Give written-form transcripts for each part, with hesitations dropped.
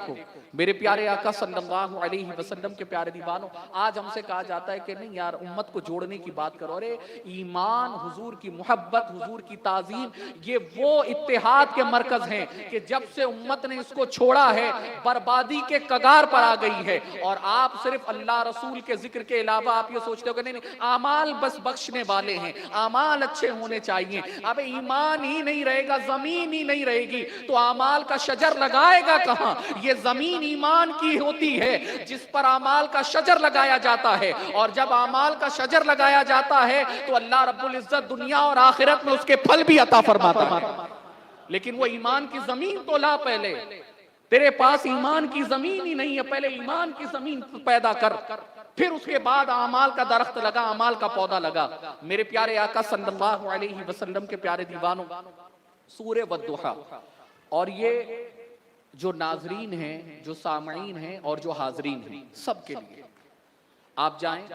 देखो मेरे प्यारे आका सल्लल्लाहु अलैहि वसल्लम के प्यारे दीवानों, आज हमसे कहा जाता है कि नहीं यार उम्मत को जोड़ने की बात करो। अरे ईमान, हुजूर की मोहब्बत, हुजूर की ताजीम, ये वो इत्तेहाद के मरकज हैं कि जब से उम्मत ने इसको छोड़ा है बर्बादी के कगार पर आ गई है। और आप सिर्फ अल्लाह रसूल के जिक्र के अलावा आप ये सोचते हो कि नहीं आमाल बस बख्शने वाले हैं, आमाल अच्छे होने चाहिए। अब ईमान ही नहीं रहेगा, जमीन ही नहीं रहेगी तो आमाल का शजर लगाएगा कहां? ये जमीन ईमान की होती है जिस पर आमाल का शजर लगाया जाता है। और जब आमाल का शजर लगाया जाता है तो अल्लाह रब्बुल इज्जत दुनिया और आखिरत में उसके फल भी अता फरमाता है। लेकिन वो ईमान की जमीन तो ला, पहले तेरे पास ईमान की जमीन ही नहीं है, पहले ईमान की जमीन पैदा कर, फिर उसके बाद आमाल का दरख्त लगा, आमाल का पौधा लगा। मेरे प्यारे आका सल्लल्लाहु अलैहि वसल्लम के प्यारे दीवानों, सूरे वद्दुहा, और ये जो नाजरीन हैं, जो सामईन हैं और जो हाजरीन हैं, सबके लिए आप जाएं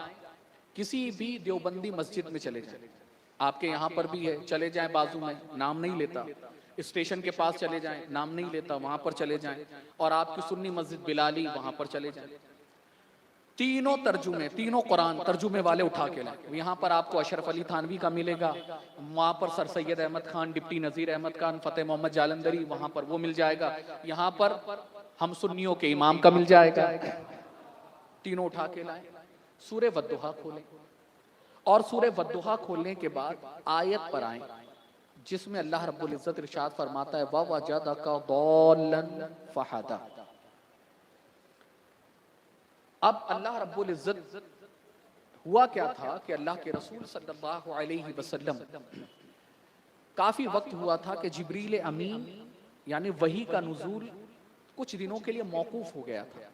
किसी भी देवबंदी मस्जिद में चले जाएं, आपके यहाँ पर भी है, चले जाएं बाजू में, नाम नहीं लेता, स्टेशन के पास चले जाएं, नाम नहीं लेता, वहां पर चले जाएं, और आपकी सुन्नी मस्जिद बिलाली वहां पर चले जाएं, तीनों तर्जुमे, तीनों कुरान तर्जुमे वाले उठा के लाए। यहाँ पर आपको अशरफ अली थानवी का मिलेगा, वहां पर सर सैयद अहमद खान, डिप्टी नजीर अहमद खान, फतेह मोहम्मद जालंधरी, वहां पर वो मिल जाएगा। यहाँ पर हम सुन्नियों के इमाम का मिल जाएगा। तीनों उठा के लाए, सूरे वद्दुहा खोले, और सूरे वद्दुहा खोलने के बाद आयत पर आए जिसमें अल्लाह रब्बुल इज्जत इरशाद फरमाता है ववजदका दल्लन फहदा। अब अल्लाह रब्बुल इज्जत, हुआ क्या था कि अल्लाह के रसूल सल्लल्लाहु अलैहि वसल्लम, काफी वक्त हुआ था कि जिब्रील अमीन यानी वही का नुज़ूल कुछ दिनों के लिए मौकूफ हो गया था।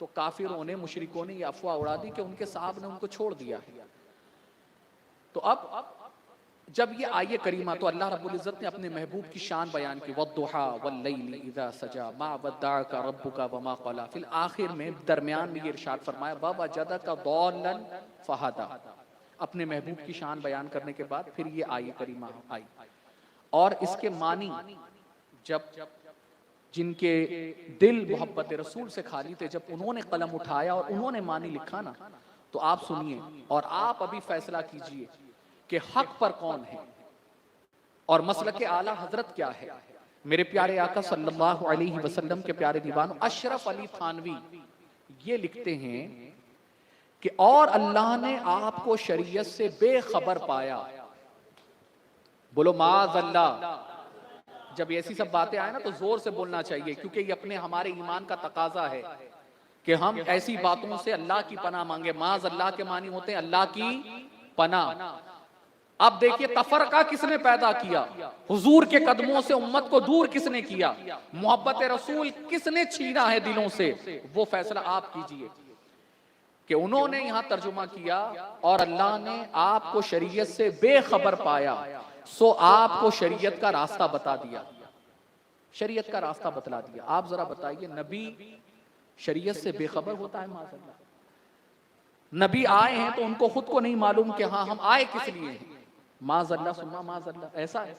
तो काफिरों ने, मुशरिकों ने ये अफवाह उड़ा दी कि उनके साहब ने उनको छोड़ दिया है। तो अब जब ये आये करीमा, तो अल्लाह रब्बुल इज्जत ने अपने महबूब की शान बयान की, वद्दुहा वल्लैलि इज़ा सजा मा वद्दअका रब्बुका वमा क़ला। फिर आखिर में दरमियान में ये इरशाद फरमाया ववजदका दल्लन फहदा। अपने महबूब की शान बयान करने के बाद फिर ये आये करीमा आई, और इसके मानी जब जिनके दिल मोहब्बत रसूल से खाली थे, जब उन्होंने कलम उठाया और उन्होंने मानी लिखा ना, तो आप सुनिए और आप अभी फैसला कीजिए कि हक पर कौन है और मसलक आला हजरत क्या है। मेरे प्यारे आका सल्लल्लाहु अलैहि वसल्लम के प्यारे दीवानों, अशरफ अली थानवी ये लिखते हैं कि और अल्लाह ने आपको शरीयत से बेखबर पाया। बोलो माज़अल्लाह। जब ऐसी सब बातें आए ना तो जोर से बोलना चाहिए, क्योंकि ये अपने हमारे ईमान का तकाजा है कि हम ऐसी बातों से अल्लाह की पनाह मांगे। माज़अल्लाह के मानी होते हैं अल्लाह की पनाह। अब देखिए तफरका किसने पैदा किया, हुजूर के कदमों से उम्मत को दूर किसने किया, मोहब्बत रसूल किसने छीना है दिलों से, वो फैसला आप कीजिए। कि उन्होंने यहां तर्जुमा किया और अल्लाह ने आपको शरीयत से बेखबर पाया, सो आपको शरीयत का रास्ता बता दिया, शरीयत का रास्ता बतला दिया। आप जरा बताइए, नबी शरीयत से बेखबर होता है? माज़अल्लाह। नबी आए हैं तो उनको खुद को नहीं मालूम कि हाँ हम आए किस लिए हैं। माज़अल्लाह सुम्मा माज़अल्लाह, ऐसा है।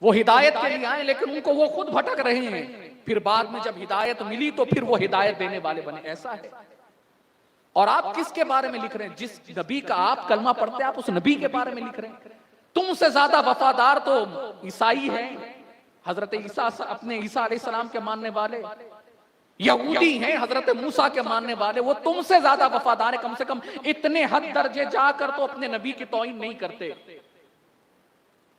वो हिदायत के लिए आए लेकिन उनको वो खुद भटक रहे हैं, फिर बाद में जब हिदायत मिली तो फिर वो हिदायत देने वाले बने, ऐसा है। और आप किसके बारे में लिख रहे हैं? जिस नबी का आप कलमा पढ़ते हैं आप उस नबी के बारे में लिख रहे हैं। तुमसे ज्यादा वफादार तो ईसाई हैं, हजरत ईसा, अपने ईसा अलैहिस्सलाम के मानने वाले, यहूदी हैं हजरत मूसा के मानने वाले, वो तुमसे ज्यादा वफादार है। कम से कम इतने हद दर्जे जाकर तो अपने नबी की तौहीन नहीं करते।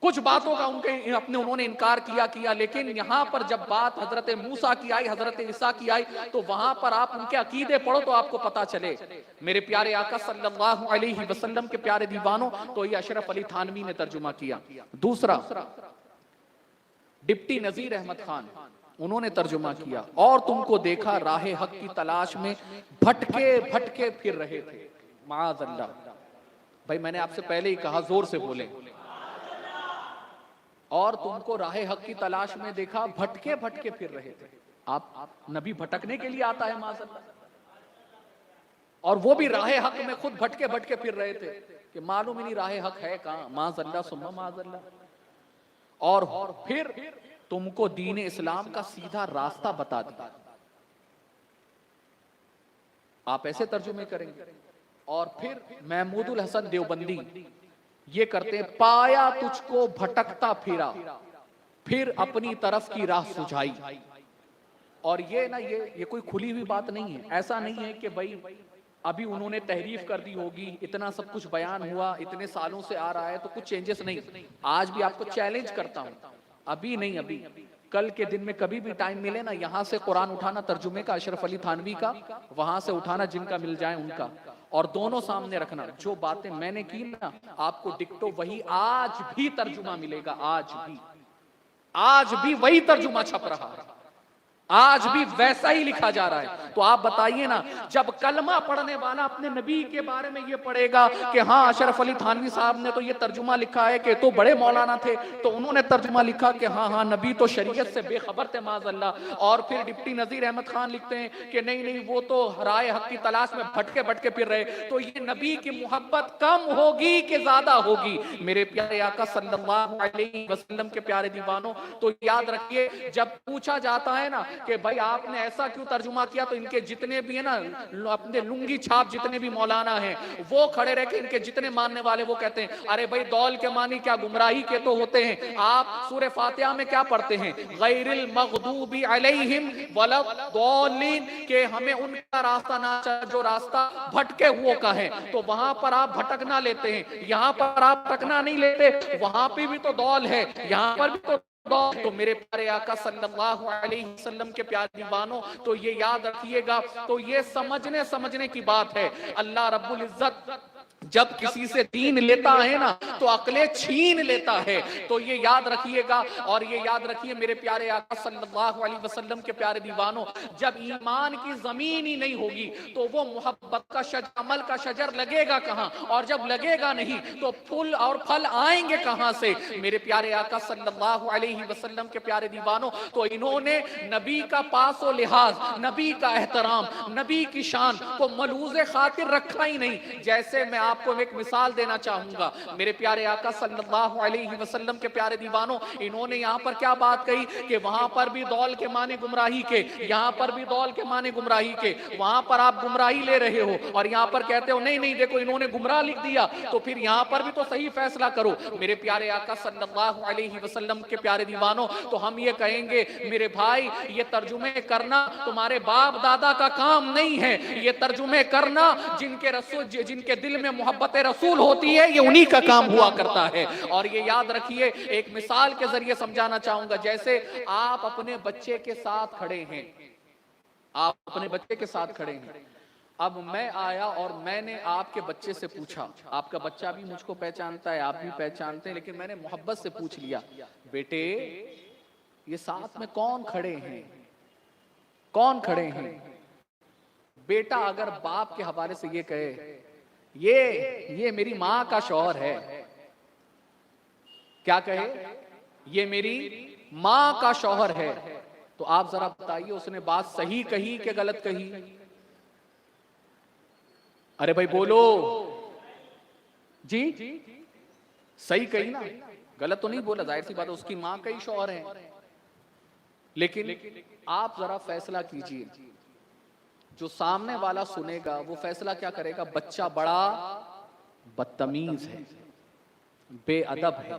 कुछ बातों का उन्होंने इनकार किया, लेकिन यहां पर जब बात हजरत मूसा की आई, हजरत ईसा की आई, तो वहां पर आप उनके अकीदे पढ़ो तो आपको पता चले। मेरे प्यारे आका सल्लल्लाहु अलैहि वसल्लम के प्यारे दीवानों, तो ये अशरफ अली थानवी ने तर्जुमा किया। दूसरा डिप्टी नजीर अहमद खान, उन्होंने तर्जुमा किया, और तुमको देखा राहे हक की तलाश में भटके भटके फिर रहे थे। माज़अल्लाह। भाई मैंने आपसे पहले ही कहा जोर से बोले, और तुमको राहे हक की तलाश में देखा भटके भटके फिर रहे थे। आप नबी भटकने के लिए आता है माज़अल्लाह, और वो भी राहे हक में खुद भटके भटके फिर रहे थे कि मालूम ही नहीं राहे हक है कहां। माज़अल्लाह सुम्मा माज़अल्लाह। और फिर तुमको दीन इस्लाम का सीधा रास्ता बता दिया। आप ऐसे तर्जुमे करेंगे। और फिर महमूदुल हसन देवबंदी ये करते, पाया तुझको भटकता फिरा, फिर अपनी तरफ की राह सुझाई। और ये ना ये कोई खुली हुई बात नहीं है। ऐसा नहीं है कि भाई अभी उन्होंने तहरीफ कर दी होगी, इतना सब कुछ बयान हुआ, इतने सालों से आ रहा है तो कुछ चेंजेस नहीं। आज भी आपको चैलेंज करता हूं, अभी नहीं, अभी कल के दिन में कभी भी टाइम मिले ना, यहां से कुरान उठाना तर्जुमे का अशरफ अली थानवी का, वहां से उठाना जिनका मिल जाए उनका, और दोनों सामने रखना। जो बातें मैंने की ना, आपको डिक्टो वही आज भी तर्जुमा मिलेगा। आज भी वही तर्जुमा छप रहा है, आज भी वैसा ही लिखा जा रहा है। तो आप बताइए ना, जब कलमा पढ़ने वाला अपने नबी के बारे में ये पढ़ेगा कि हाँ अशरफ अली थानवी साहब ने तो ये तर्जुमा लिखा है कि तो बड़े मौलाना थे तो उन्होंने तर्जुमा लिखा कि हाँ हाँ नबी तो शरीयत से बेखबर थे माज़अल्लाह, और फिर डिप्टी नजीर अहमद खान लिखते हैं कि नहीं नहीं वो तो राय हक की तलाश में भटके भटके फिर रहे। तो ये नबी की मोहब्बत कम होगी कि ज्यादा होगी? मेरे प्यारे आका सल्लल्लाहु अलैहि वसल्लम के प्यारे दीवानों, तो याद रखिए, जब पूछा जाता है ना कि भाई आपने ऐसा क्यों तर्जुमा किया, तो इनके जितने भी है ना, अपने लुंगी छाप जितने भी मौलाना हैं वो खड़े रह के, इनके जितने मानने वाले वो कहते हैं अरे भाई दौल के मानी क्या गुमराही के तो होते हैं। आप सूरह फातिहा में क्या पढ़ते हैं? गैरिल मगदूबी अलैहिम वलद्दौलिन, के हमें उनका रास्ता ना जो रास्ता भटके हुओं का है। तो वहां पर आप भटकना लेते हैं, यहाँ पर आप भटकना नहीं लेते। वहां पे भी तो दौल है, यहाँ पर भी तो। तो मेरे प्यारे आका सल्लल्लाहु अलैहि वसल्लम के प्यारे दीवानों, तो ये याद रखिएगा। तो ये समझने की बात है। अल्लाह रब्बुल इज्जत जब किसी से दीन लेता है ना तो अकले छीन लेता है। तो ये याद रखिएगा। और ये याद रखिए मेरे प्यारे आका सल्लल्लाहु अलैहि वसल्लम के प्यारे दीवानों, जब ईमान की जमीन ही नहीं होगी तो वो मोहब्बत का अमल का शजर लगेगा कहां? और जब लगेगा नहीं तो फूल और फल आएंगे कहां से? मेरे प्यारे आका सल्लल्लाहु अलैहि वसल्लम के प्यारे दीवानों, तो इन्होंने नबी का पासो लिहाज, नबी का एहतराम, नबी की शान को मलूज़े खातिर रखा ही नहीं। जैसे मैं आपको एक मिसाल देना चाहूंगा, मेरे प्यारे आका सल्लल्लाहु अलैहि वसल्लम के प्यारे दीवानों, इन्होंने यहाँ पर क्या बात कही कि वहां पर भी दौल के माने गुमराही के, यहाँ पर भी दौल के माने गुमराही के, वहां पर आप गुमराही ले रहे हो और यहाँ पर कहते हो नहीं नहीं देखो इन्होंने गुमराह लिख दिया, तो फिर यहाँ पर भी तो सही फैसला करो। मेरे प्यारे आका सल्लल्लाहु अलैहि वसल्लम के प्यारे दीवानों, तो हम ये कहेंगे मेरे भाई, ये तर्जुमे करना तुम्हारे बाप दादा का काम नहीं है। ये तर्जुमे करना जिनके रसूल, जिनके दिल में मोहब्बत रसूल होती है, ये उन्हीं का काम हुआ करता है। और ये याद रखिए, एक मिसाल के जरिए समझाना चाहूंगा। जैसे आप अपने बच्चे के साथ खड़े हैं, आप अपने बच्चे के साथ खड़े हैं, अब मैं आया और मैंने आपके बच्चे से पूछा, आपका बच्चा भी मुझको पहचानता है, आप भी पहचानते हैं, लेकिन मैंने मोहब्बत से पूछ लिया, बेटे ये साथ में कौन खड़े हैं, कौन खड़े हैं? बेटा अगर बाप के हवाले से ये कहे ये मेरी माँ का शौहर है, क्या कहे? ये मेरी माँ का शौहर है, तो आप जरा बताइए उसने बात सही कही कि गलत कही? अरे भाई बोलो जी, सही कही ना, गलत तो नहीं बोला। जाहिर सी बात है उसकी माँ का ही शौहर है। लेकिन आप जरा फैसला कीजिए, जो सामने वाला सुनेगा वो फैसला क्या करेगा? बच्चा बड़ा बदतमीज है, बेअदब है,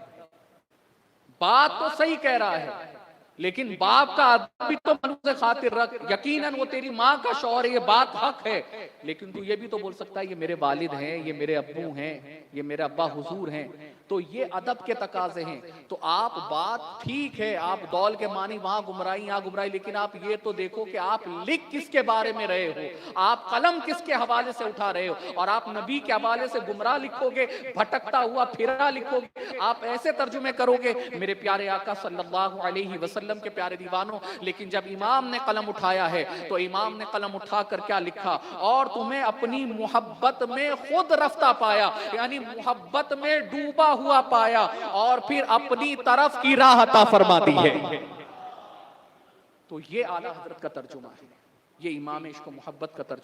बात तो सही कह रहा है, लेकिन बाप का अदब भी तो मनुष्य खातिर रख। यकीनन वो तेरी माँ का शौहर है, ये बात हक है, लेकिन तू ये भी तो बोल सकता है ये मेरे वालिद हैं, ये मेरे अब्बू हैं, ये मेरे अब्बा हुजूर हैं। तो ये अदब के तकाजे हैं। तो आप बात ठीक है, आप दौल के मानी वहां गुमराही यहाँ गुमराही, लेकिन आप ये तो देखो कि आप लिख किसके बारे में रहे हो, आप कलम किसके हवाले से उठा रहे हो। और आप नबी के हवाले से गुमराह लिखोगे, भटकता हुआ फिरा लिखोगे, आप ऐसे तर्जुमे करोगे मेरे प्यारे आका सल्लल्लाहु अलैहि वसल्लम के प्यारे दीवानों। लेकिन जब इमाम ने कलम उठाया है तो इमाम ने कलम उठाकर क्या लिखा? और तुम्हें अपनी मोहब्बत में खुद रफ्ता पाया, यानी मोहब्बत में डूबा हुआ पाया, और फिर अपनी तरफ की राह अता फरमा दी है। तो ये आला हजरत का तर्जुमा है, ये इमाम इश्क मोहब्बत का तर्जुमा।